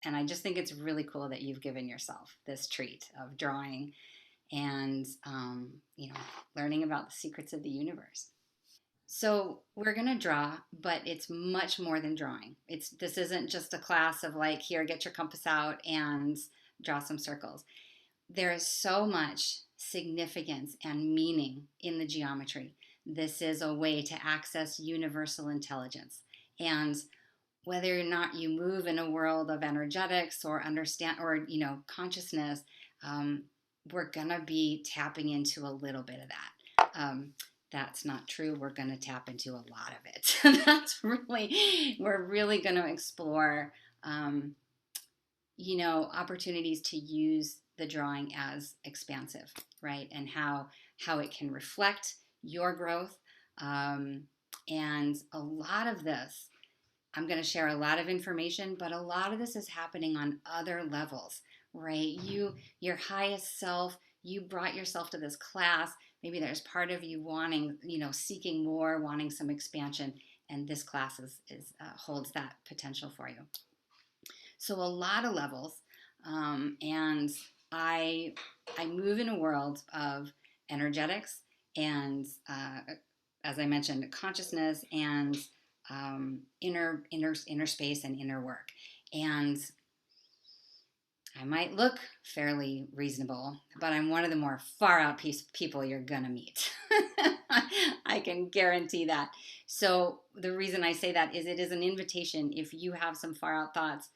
And I just think it's really cool that you've given yourself this treat of drawing and, learning about the secrets of the universe. So we're gonna draw, but it's much more than drawing. This isn't just a class of like, here, get your compass out and draw some circles. There is so much significance and meaning in the geometry. This is a way to access universal intelligence. And whether or not you move in a world of energetics or understand or consciousness, um, we're gonna be tapping into a little bit of that. That's not true. We're going to tap into a lot of it. We're really going to explore, opportunities to use the drawing as expansive, right? And how it can reflect your growth. And a lot of this, I'm going to share a lot of information, but a lot of this is happening on other levels, right? Your highest self, you brought yourself to this class. Maybe there's part of you wanting, seeking more, wanting some expansion, and this class holds that potential for you. So a lot of levels, and I move in a world of energetics and, as I mentioned, consciousness and inner space and inner work. And I might look fairly reasonable, but I'm one of the more far out people you're gonna meet. I can guarantee that. So the reason I say that is it is an invitation. If you have some far out thoughts,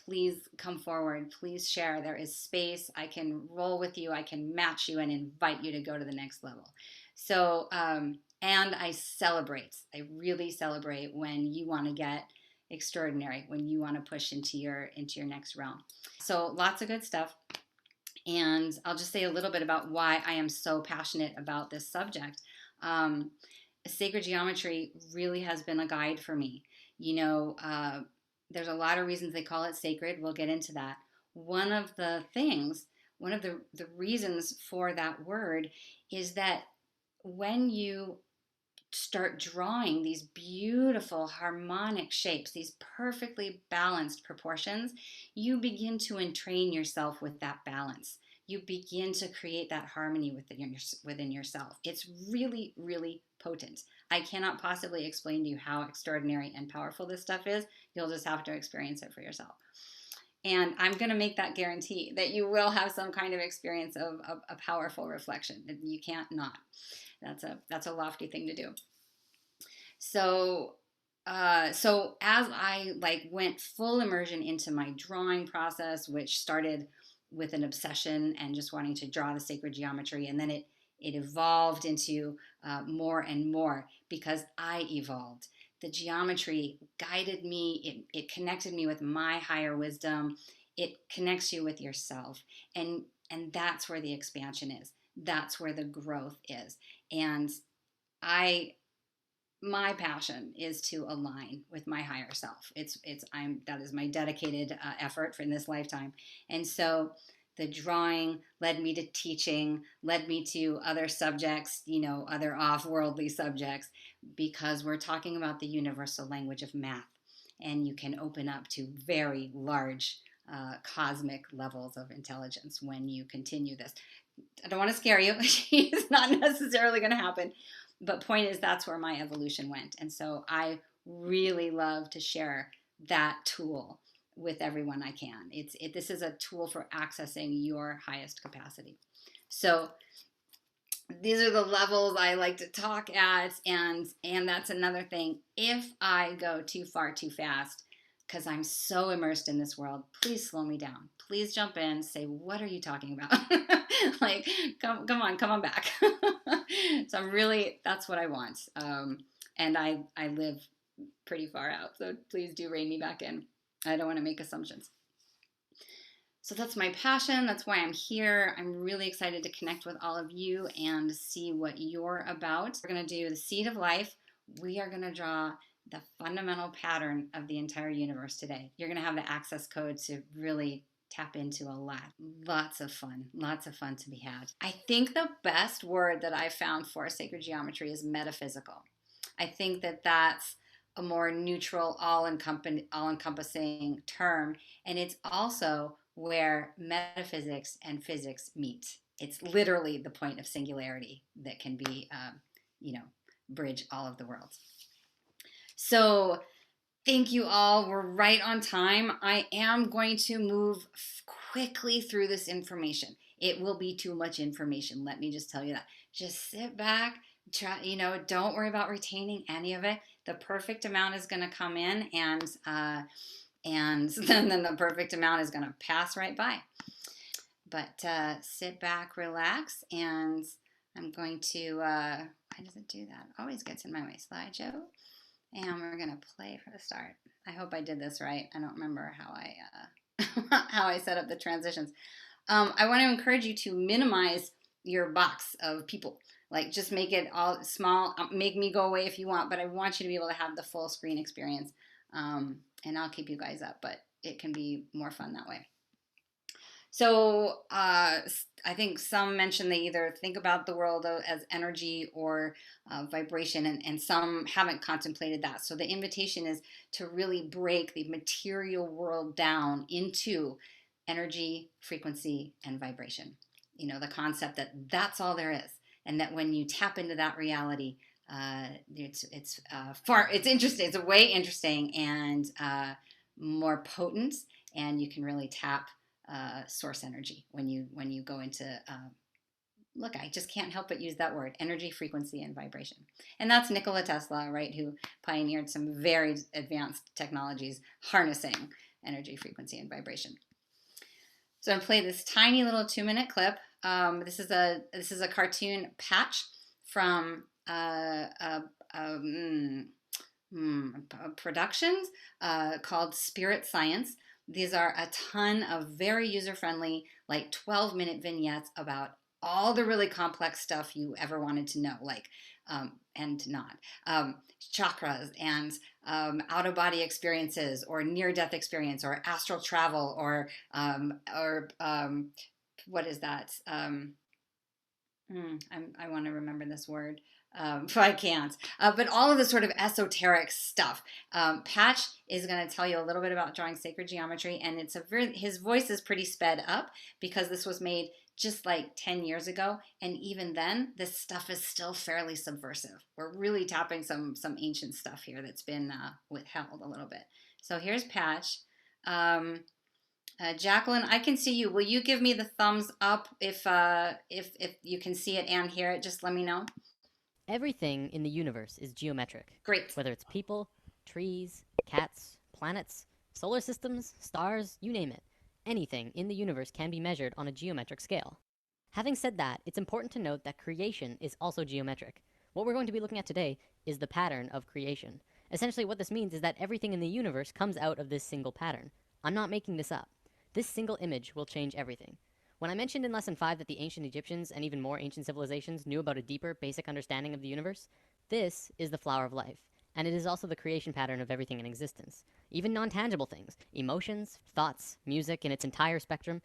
please come forward. Please share. There is space. I can roll with you. I can match you and invite you to go to the next level. So, and I celebrate. I really celebrate when you want to get extraordinary, when you want to push into your next realm. So lots of good stuff. And I'll just say a little bit about why I am so passionate about this subject. Sacred geometry really has been a guide for me. There's a lot of reasons they call it sacred. We'll get into that. One of the reasons for that word is that when you start drawing these beautiful harmonic shapes, these perfectly balanced proportions, you begin to entrain yourself with that balance. You begin to create that harmony within yourself. It's really, really potent. I cannot possibly explain to you how extraordinary and powerful this stuff is. You'll just have to experience it for yourself. And I'm going to make that guarantee that you will have some kind of experience of a powerful reflection. You can't not. That's a lofty thing to do. So so as I went full immersion into my drawing process, which started with an obsession and just wanting to draw the sacred geometry, and then it evolved into more and more because I evolved. The geometry guided me. It connected me with my higher wisdom. It connects you with yourself, and that's where the expansion is. That's where the growth is. And my passion is to align with my higher self. That is my dedicated effort for this lifetime. And so the drawing led me to teaching, led me to other subjects, other off-worldly subjects, because we're talking about the universal language of math. And you can open up to very large cosmic levels of intelligence when you continue this. I don't want to scare you. It's not necessarily going to happen. But point is, that's where my evolution went. And so I really love to share that tool with everyone I can. This is a tool for accessing your highest capacity. So these are the levels I like to talk at, and that's another thing. If I go too far too fast, because I'm so immersed in this world, please slow me down. Please jump in, say, what are you talking about? Come on back. So that's what I want. And I live pretty far out, so please do rein me back in. I don't want to make assumptions. So that's my passion. That's why I'm here. I'm really excited to connect with all of you and see what you're about. We're going to do the seed of life. We are going to draw the fundamental pattern of the entire universe today. You're going to have the access code to really tap into a lot. Lots of fun to be had. I think the best word that I found for sacred geometry is metaphysical. I think that that's a more neutral, all-encompassing term, and it's also where metaphysics and physics meet. It's literally the point of singularity that can be, bridge all of the worlds. So thank you all. We're right on time. I am going to move quickly through this information. It will be too much information. Let me just tell you that. Just sit back. Try, don't worry about retaining any of it. The perfect amount is going to come in, and then the perfect amount is going to pass right by. But sit back, relax, and I'm going to, why does it do that? Always gets in my way. Slideshow. And we're going to play for the start. I hope I did this right. I don't remember how I set up the transitions. I want to encourage you to minimize your box of people. Like, just make it all small. Make me go away if you want, but I want you to be able to have the full screen experience. And I'll keep you guys up, but it can be more fun that way. So I think some mention they either think about the world as energy or vibration, and some haven't contemplated that. So the invitation is to really break the material world down into energy, frequency, and vibration. The concept that that's all there is, and that when you tap into that reality, it's interesting. It's way interesting and more potent, and you can really tap source energy when you go into look, I just can't help but use that word, energy, frequency, and vibration. And that's Nikola Tesla, right, who pioneered some very advanced technologies harnessing energy, frequency, and vibration. So I'm going to play this tiny little 2-minute clip. This is a cartoon patch from productions called Spirit Science. These are a ton of very user-friendly, like 12-minute vignettes about all the really complex stuff you ever wanted to know, like, chakras and out-of-body experiences, or near-death experience, or astral travel, or what is that? I want to remember this word. But I can't. But all of the sort of esoteric stuff. Patch is going to tell you a little bit about drawing sacred geometry, and his voice is pretty sped up because this was made just like 10 years ago, and even then, this stuff is still fairly subversive. We're really tapping some ancient stuff here that's been withheld a little bit. So here's Patch. Jacqueline, I can see you. Will you give me the thumbs up if you can see it and hear it? Just let me know. Everything in the universe is geometric. Great. Whether it's people, trees, cats, planets, solar systems, stars, you name it. Anything in the universe can be measured on a geometric scale. Having said that, it's important to note that creation is also geometric. What we're going to be looking at today is the pattern of creation. Essentially, what this means is that everything in the universe comes out of this single pattern. I'm not making this up. This single image will change everything. When I mentioned in Lesson 5 that the ancient Egyptians and even more ancient civilizations knew about a deeper, basic understanding of the universe, this is the flower of life, and it is also the creation pattern of everything in existence. Even non-tangible things, emotions, thoughts, music in its entire spectrum,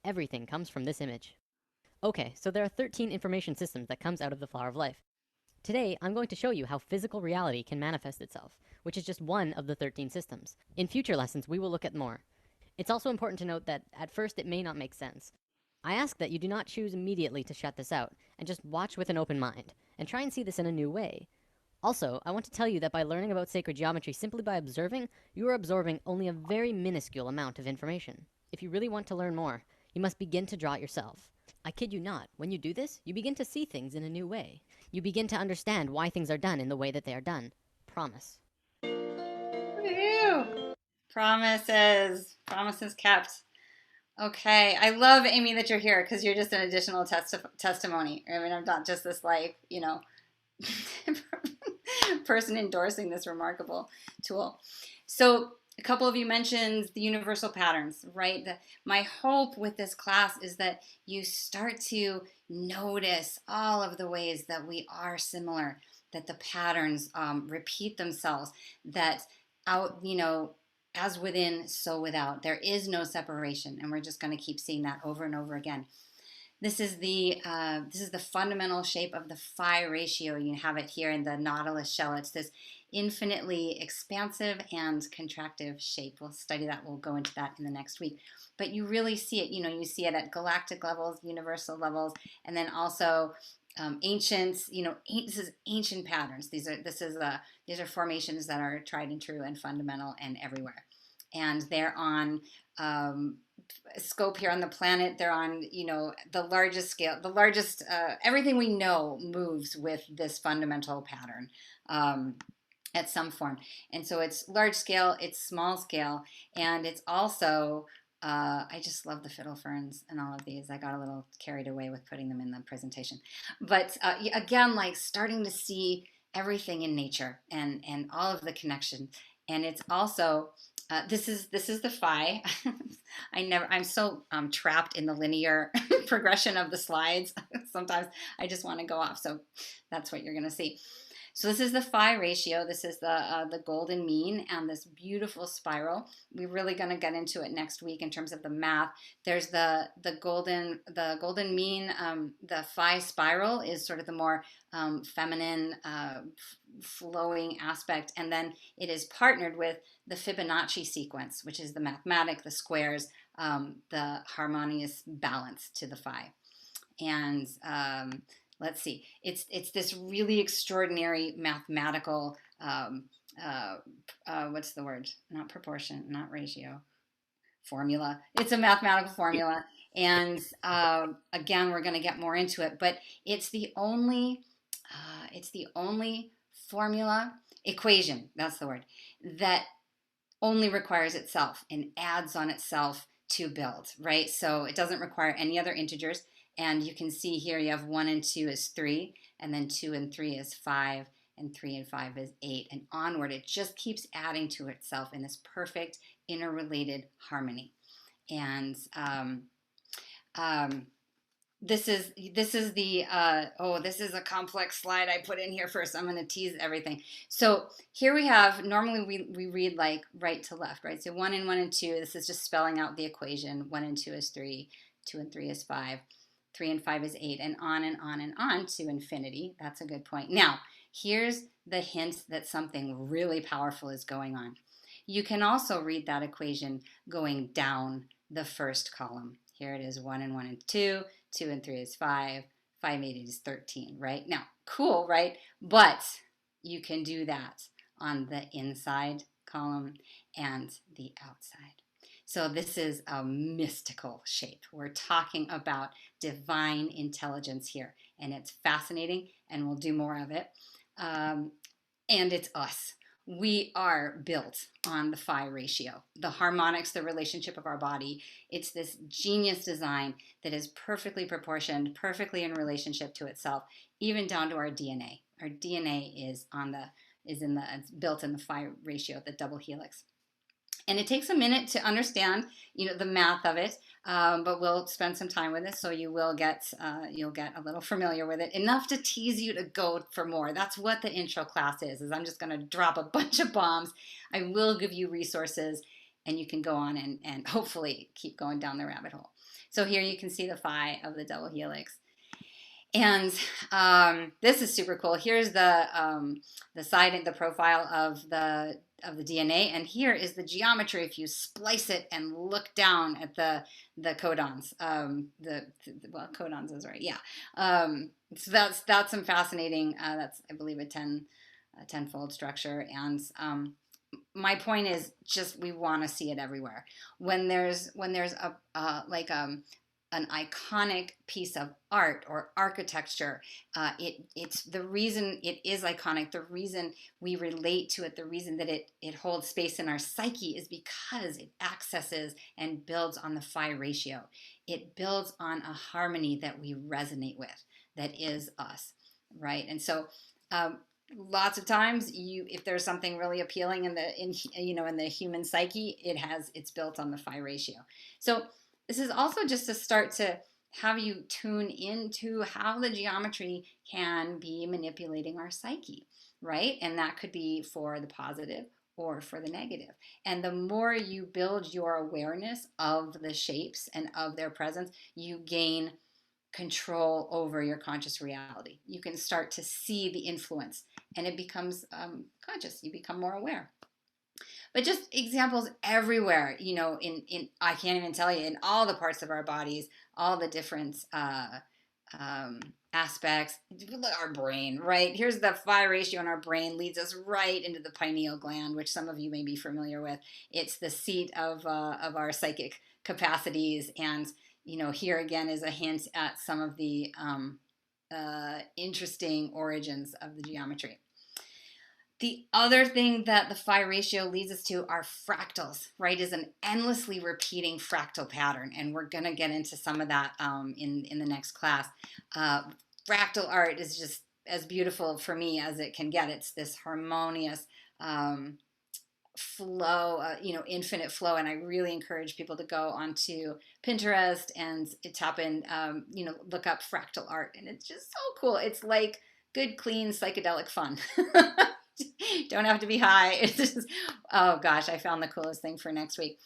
everything comes from this image. Okay, so there are 13 information systems that comes out of the flower of life. Today, I'm going to show you how physical reality can manifest itself, which is just one of the 13 systems. In future lessons, we will look at more. It's also important to note that at first it may not make sense. I ask that you do not choose immediately to shut this out, and just watch with an open mind, and try and see this in a new way. Also, I want to tell you that by learning about sacred geometry simply by observing, you are absorbing only a very minuscule amount of information. If you really want to learn more, you must begin to draw it yourself. I kid you not, when you do this, you begin to see things in a new way. You begin to understand why things are done in the way that they are done. Promise. Woo! Promises kept. Okay, I love, Amy, that you're here because you're just an additional testimony. I mean, I'm not just this person endorsing this remarkable tool. So a couple of you mentioned the universal patterns, right? My hope with this class is that you start to notice all of the ways that we are similar, that the patterns repeat themselves, that as within, so without. There is no separation, and we're just going to keep seeing that over and over again. This is the fundamental shape of the phi ratio. You have it here in the nautilus shell. It's this infinitely expansive and contractive shape. We'll study that. We'll go into that in the next week. But you really see it. You see it at galactic levels, universal levels, and then also ancient. This is ancient patterns. These are formations that are tried and true and fundamental and everywhere, and they're on. Scope here on the planet. They're on, the largest scale, everything we know moves with this fundamental pattern at some form. And so it's large scale, it's small scale, and it's also, I just love the fiddle ferns and all of these. I got a little carried away with putting them in the presentation. But again, like starting to see everything in nature and all of the connection. And it's also, this is the phi. I'm so trapped in the linear progression of the slides. Sometimes I just want to go off. So that's what you're going to see. So this is the phi ratio. This is the golden mean and this beautiful spiral. We're really going to get into it next week in terms of the math. There's the golden mean. The phi spiral is sort of the more feminine, flowing aspect, and then it is partnered with the Fibonacci sequence, which is the mathematic, the squares, the harmonious balance to the phi, and let's see. It's this really extraordinary mathematical, what's the word? Not proportion, not ratio. Formula. It's a mathematical formula. And again, we're going to get more into it. But it's the only equation, that's the word, that only requires itself and adds on itself to build, right? So it doesn't require any other integers. And you can see here you have 1 and 2 is 3, and then 2 and 3 is 5, and 3 and 5 is 8, and onward. It just keeps adding to itself in this perfect interrelated harmony. And this is the this is a complex slide I put in here first. I'm going to tease everything. So here we have, normally we read like right to left, right? So 1 and 1 and 2, this is just spelling out the equation. 1 and 2 is 3, 2 and 3 is 5. 3 and 5 is 8, and on and on and on to infinity. That's a good point. Now, here's the hint that something really powerful is going on. You can also read that equation going down the first column. Here it is, 1 and 1 and 2, 2 and 3 is 5, 5 and 8 is 13, right? Now, cool, right? But you can do that on the inside column and the outside. So this is a mystical shape. We're talking about divine intelligence here, and it's fascinating, and we'll do more of it. And it's us. We are built on the phi ratio, the harmonics, the relationship of our body. It's this genius design that is perfectly proportioned, perfectly in relationship to itself, even down to our DNA. Our DNA is built in the phi ratio, the double helix. And it takes a minute to understand, the math of it, but we'll spend some time with it, so you'll get a little familiar with it, enough to tease you to go for more. That's what the intro class is I'm just going to drop a bunch of bombs. I will give you resources, and you can go on and hopefully keep going down the rabbit hole. So here you can see the phi of the double helix. And this is super cool. Here's the side and the profile of the DNA, and here is the geometry if you splice it and look down at the codons. Codons is right, yeah. So that's some fascinating. That's, I believe, a tenfold structure, and my point is just we want to see it everywhere. When there's an iconic piece of art or architecture, it's the reason it is iconic, the reason we relate to it, the reason that it holds space in our psyche is because it accesses and builds on the phi ratio. It builds on a harmony that we resonate with, that is us, right? And so lots of times if there's something really appealing in the human psyche, it's built on the phi ratio. So this is also just to start to have you tune into how the geometry can be manipulating our psyche, right? And that could be for the positive or for the negative. And the more you build your awareness of the shapes and of their presence, you gain control over your conscious reality. You can start to see the influence, and it becomes conscious. You become more aware. But just examples everywhere, in I can't even tell you, in all the parts of our bodies, all the different um, aspects. Our brain, right? Here's the phi ratio in our brain, leads us right into the pineal gland, which some of you may be familiar with. It's the seat of our psychic capacities. And, here again is a hint at some of the interesting origins of the geometry. The other thing that the phi ratio leads us to are fractals, right? Is an endlessly repeating fractal pattern, and we're going to get into some of that in the next class. Fractal art is just as beautiful for me as it can get. It's this harmonious flow, infinite flow, and I really encourage people to go onto Pinterest and tap in, look up fractal art, and it's just so cool. It's like good, clean, psychedelic fun. Don't have to be high. It's just, oh gosh, I found the coolest thing for next week.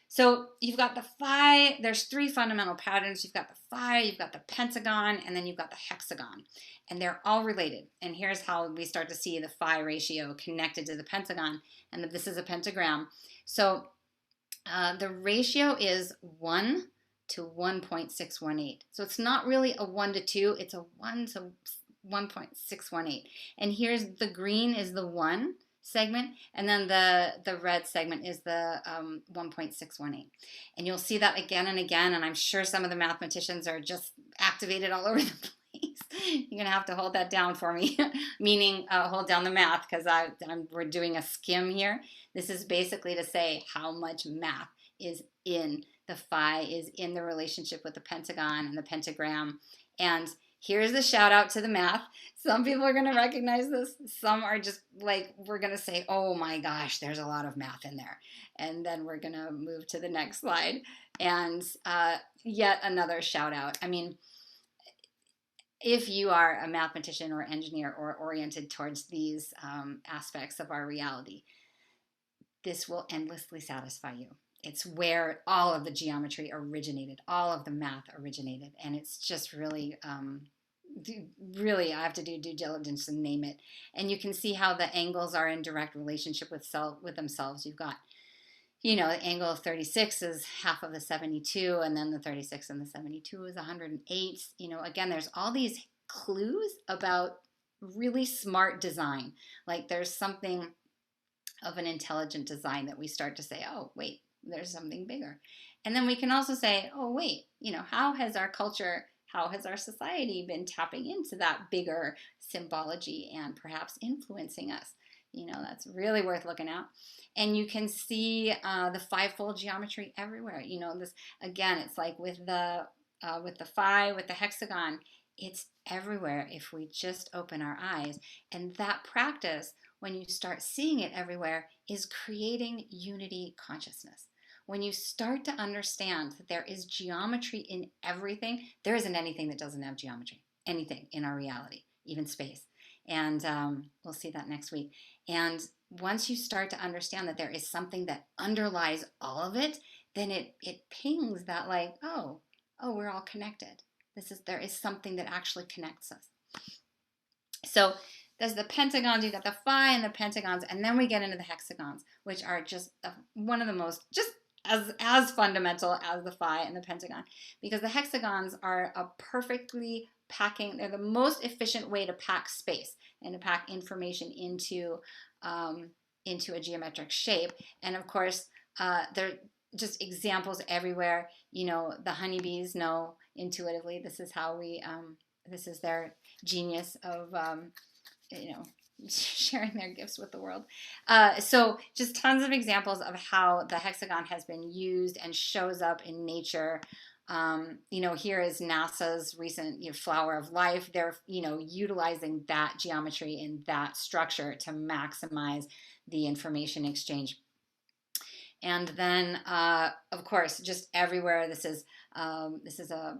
So you've got the phi. There's three fundamental patterns. You've got the phi, you've got the pentagon, and then you've got the hexagon. And they're all related. And here's how we start to see the phi ratio connected to the pentagon. And this is a pentagram. So the ratio is 1 to 1.618. So it's not really a 1 to 2. It's a 1 to 1.618. And here's the green is the 1 segment, and then the red segment is the 1.618. And you'll see that again and again, and I'm sure some of the mathematicians are just activated all over the place. You're gonna have to hold that down for me, meaning hold down the math, because we're doing a skim here. This is basically to say how much math is in the phi, is in the relationship with the pentagon and the pentagram. And here's the shout out to the math. Some people are going to recognize this. Some are just like, we're going to say, oh my gosh, there's a lot of math in there. And then we're going to move to the next slide. And yet another shout out. I mean, if you are a mathematician or engineer or oriented towards these aspects of our reality, this will endlessly satisfy you. It's where all of the geometry originated, all of the math originated, and it's just really, really, I have to do due diligence and name it. And you can see how the angles are in direct relationship with themselves. You've got, the angle of 36 is half of the 72, and then the 36 and the 72 is 108. Again, there's all these clues about really smart design. Like there's something of an intelligent design that we start to say, oh, wait, there's something bigger. And then we can also say, oh, wait, how has our culture, how has our society been tapping into that bigger symbology and perhaps influencing us? That's really worth looking at. And you can see the fivefold geometry everywhere. This, again, it's like with the phi, with the hexagon, it's everywhere if we just open our eyes. And that practice, when you start seeing it everywhere, is creating unity consciousness. When you start to understand that there is geometry in everything, there isn't anything that doesn't have geometry, anything in our reality, even space. And we'll see that next week. And once you start to understand that there is something that underlies all of it, then it pings that like, oh, we're all connected. There is something that actually connects us. So there's the pentagons, you got the phi and the pentagons, and then we get into the hexagons, which are just one of the most, just as fundamental as the phi and the pentagon, because the hexagons are they're the most efficient way to pack space and to pack information into a geometric shape. And of course, they're just examples everywhere. The honeybees know intuitively this is how this is their genius of sharing their gifts with the world. So just tons of examples of how the hexagon has been used and shows up in nature. Here is NASA's recent Flower of Life. They're utilizing that geometry and that structure to maximize the information exchange. And then, of course, just everywhere. This is a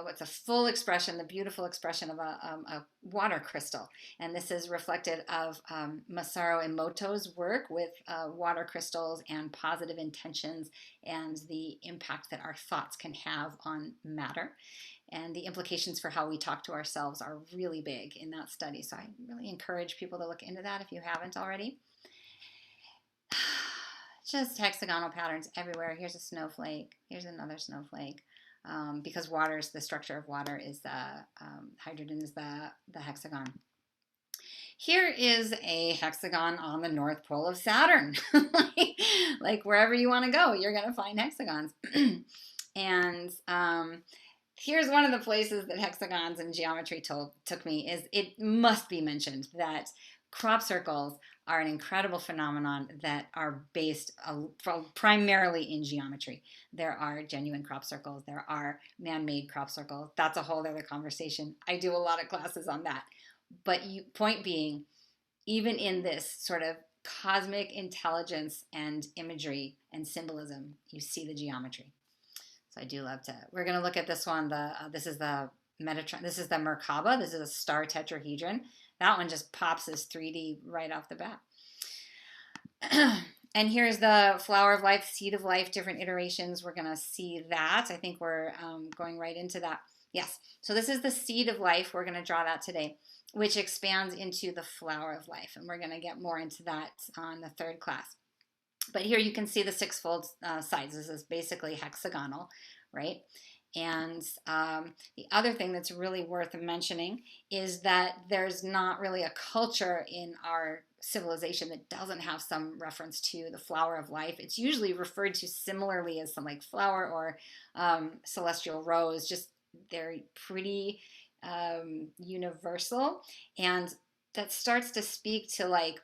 what's a full expression, the beautiful expression of a water crystal. And this is reflected of Masaru Emoto's work with water crystals and positive intentions and the impact that our thoughts can have on matter. And the implications for how we talk to ourselves are really big in that study. So I really encourage people to look into that if you haven't already. Just hexagonal patterns everywhere. Here's a snowflake. Here's another snowflake. Because the structure of water is hydrogen is the hexagon. Here is a hexagon on the North Pole of Saturn. like wherever you want to go, you're going to find hexagons. And here's one of the places that hexagons and geometry took me. Is it must be mentioned that crop circles are an incredible phenomenon that are based primarily in geometry. There are genuine crop circles. There are man-made crop circles. That's a whole other conversation. I do a lot of classes on that. But point being, even in this sort of cosmic intelligence and imagery and symbolism, you see the geometry. So I do love to. We're going to look at this one. This is the Metatron. This is the Merkaba. This is a star tetrahedron. That one just pops as 3D right off the bat. And here's the flower of life, seed of life, different iterations. We're going to see that. I think we're going right into that. Yes. So this is the seed of life. We're going to draw that today, which expands into the flower of life. And we're going to get more into that on the third class. But here you can see the sixfold sides. This is basically hexagonal, right? And the other thing that's really worth mentioning is that there's not really a culture in our civilization that doesn't have some reference to the flower of life. It's usually referred to similarly as some like flower or celestial rose. Just they're pretty universal, and that starts to speak to like,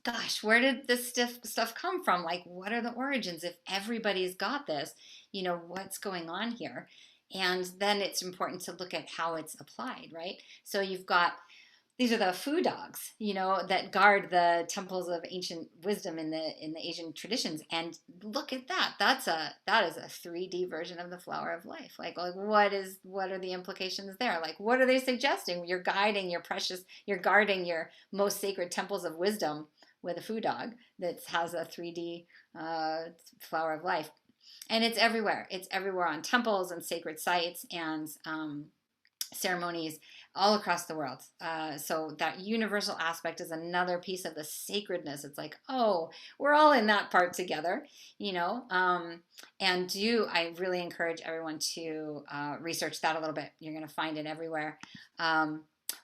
gosh, where did this stuff come from? Like, what are the origins? If everybody's got this, what's going on here? And then it's important to look at how it's applied, right? So you've got, these are the foo dogs, that guard the temples of ancient wisdom in the Asian traditions. And look at that. That is a 3D version of the flower of life. Like what are the implications there? Like, what are they suggesting? You're guarding your most sacred temples of wisdom with a foo dog that has a 3D flower of life. And it's everywhere. It's everywhere on temples and sacred sites and ceremonies all across the world. So that universal aspect is another piece of the sacredness. It's like, oh, we're all in that part together, and I really encourage everyone to research that a little bit. You're going to find it everywhere.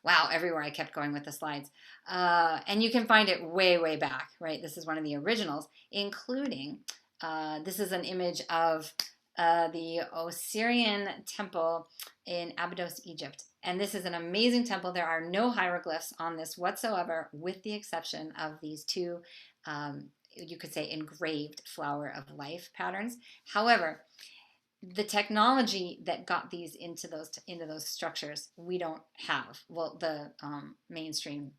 Wow, everywhere. I kept going with the slides. And you can find it way, way back, right? This is one of the originals, including, this is an image of the Osirian temple in Abydos, Egypt. And this is an amazing temple. There are no hieroglyphs on this whatsoever, with the exception of these two, you could say, engraved flower of life patterns. However, the technology that got these into those structures, we don't have. Well, the mainstream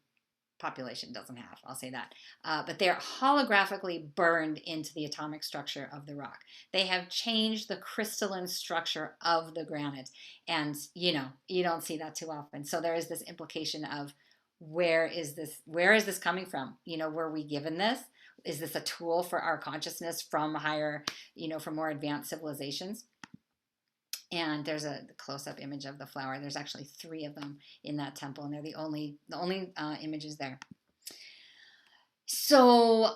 population doesn't have, I'll say that. But they're holographically burned into the atomic structure of the rock. They have changed the crystalline structure of the granite. And, you don't see that too often. So there is this implication of where is this coming from? Were we given this? Is this a tool for our consciousness from higher, from more advanced civilizations? And there's a close-up image of the flower. There's actually 3 of them in that temple, and they're the only images there. So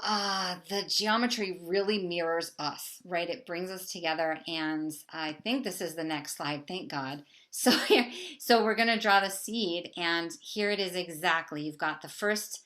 the geometry really mirrors us, right? It brings us together, and I think this is the next slide. Thank God. So we're going to draw the seed, and here it is exactly. You've got the first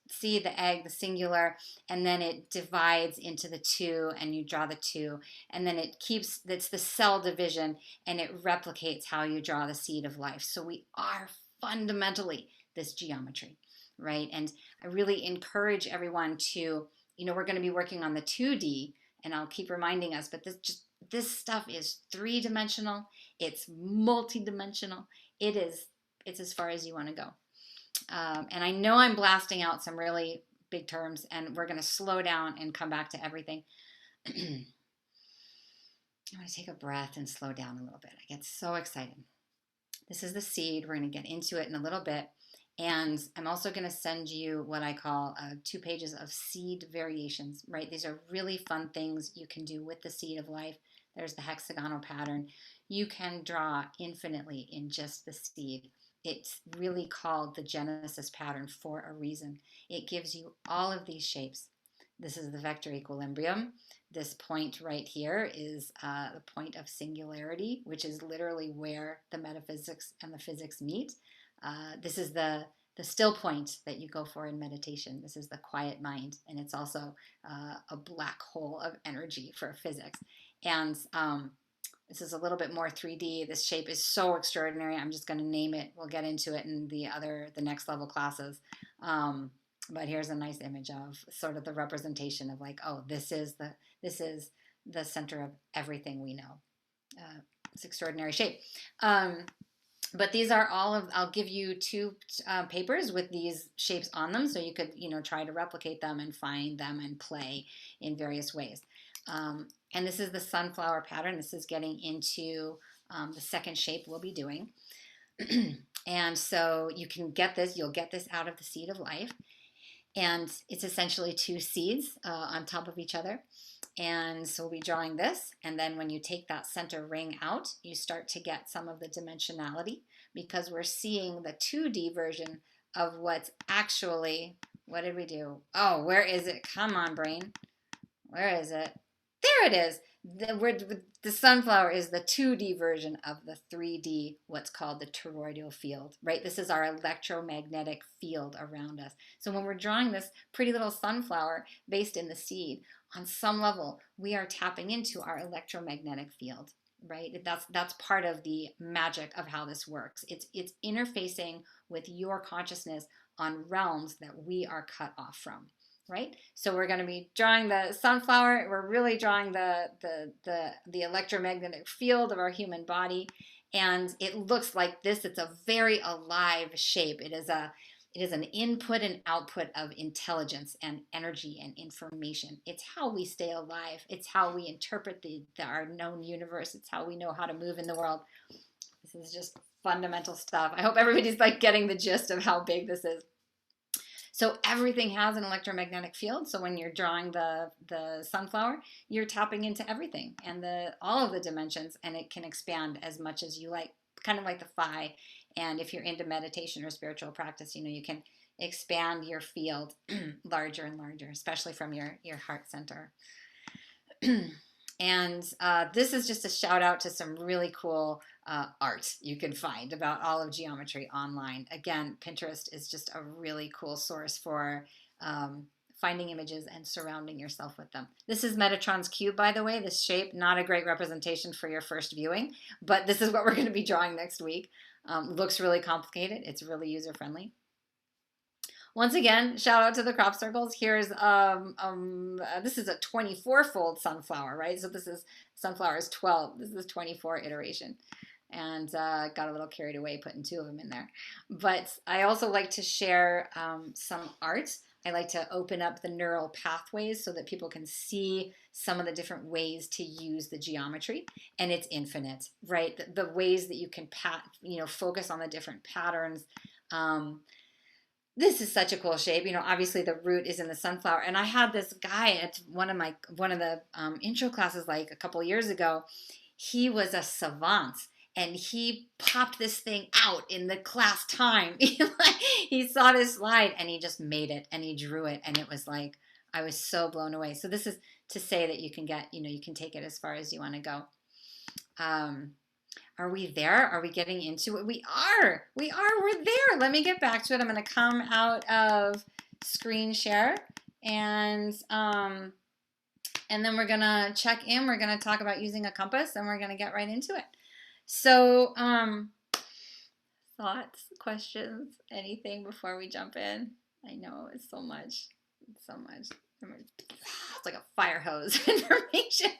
seed, the egg, the singular, and then it divides into the 2, and you draw the 2, and then it's the cell division, and it replicates how you draw the seed of life. So we are fundamentally this geometry, right? And I really encourage everyone to, we're going to be working on the 2D, and I'll keep reminding us, but this stuff is 3-dimensional, it's multi-dimensional, it's as far as you want to go. And I know I'm blasting out some really big terms, and we're going to slow down and come back to everything. I want to take a breath and slow down a little bit. I get so excited. This is the seed. We're going to get into it in a little bit. And I'm also going to send you what I call 2 pages of seed variations, right? These are really fun things you can do with the seed of life. There's the hexagonal pattern. You can draw infinitely in just the seed. It's really called the Genesis pattern for a reason. It gives you all of these shapes. This is the vector equilibrium. This point right here is the point of singularity, which is literally where the metaphysics and the physics meet. This is the still point that you go for in meditation. This is the quiet mind, and it's also a black hole of energy for physics. And this is a little bit more 3D. This shape is so extraordinary. I'm just going to name it. We'll get into it in the next level classes. But here's a nice image of sort of the representation of like, oh, this is the center of everything we know. It's extraordinary shape. But these are all of, I'll give you 2 papers with these shapes on them, so you could, try to replicate them and find them and play in various ways. And this is the sunflower pattern. This is getting into the second shape we'll be doing. And so you can get this, you'll get this out of the seed of life. And it's essentially 2 seeds on top of each other. And so we'll be drawing this. And then when you take that center ring out, you start to get some of the dimensionality, because we're seeing the 2D version of what's actually, what did we do? Oh, where is it? Come on, brain. Where is it? There it is. The sunflower is the 2D version of the 3D, what's called the toroidal field, right? This is our electromagnetic field around us. So when we're drawing this pretty little sunflower based in the seed, on some level, we are tapping into our electromagnetic field, right? That's part of the magic of how this works. It's interfacing with your consciousness on realms that we are cut off from. Right? So we're going to be drawing the sunflower. We're really drawing the electromagnetic field of our human body. And it looks like this. It's a very alive shape. It is an input and output of intelligence and energy and information. It's how we stay alive. It's how we interpret our known universe. It's how we know how to move in the world. This is just fundamental stuff. I hope everybody's like getting the gist of how big this is. So everything has an electromagnetic field. So when you're drawing the sunflower, you're tapping into everything and all of the dimensions, and it can expand as much as you like, kind of like the phi. And if you're into meditation or spiritual practice, you can expand your field larger and larger, especially from your heart center. And this is just a shout out to some really cool art you can find about all of geometry online. Again, Pinterest is just a really cool source for finding images and surrounding yourself with them. This is Metatron's cube, by the way. This shape, not a great representation for your first viewing, but this is what we're going to be drawing next week. Looks really complicated. It's really user-friendly. Once again, shout out to the crop circles. Here's, this is a 24-fold sunflower, right? So this is, sunflower is 12. This is 24 iteration. And got a little carried away putting 2 of them in there. But I also like to share some art. I like to open up the neural pathways so that people can see some of the different ways to use the geometry. And it's infinite, right? The ways that you can focus on the different patterns. This is such a cool shape. Obviously the root is in the sunflower. And I had this guy at one of the intro classes like a couple years ago. He was a savant, and he popped this thing out in the class time. He saw this slide and he just made it and he drew it. And it was like, I was so blown away. So this is to say that you can get, you can take it as far as you want to go. Are we there? Are we getting into it? We are. We're there. Let me get back to it. I'm going to come out of screen share and then we're going to check in. We're going to talk about using a compass, and we're going to get right into it. So, thoughts, questions, anything before we jump in? I know it's so much. It's so much. It's like a fire hose of information.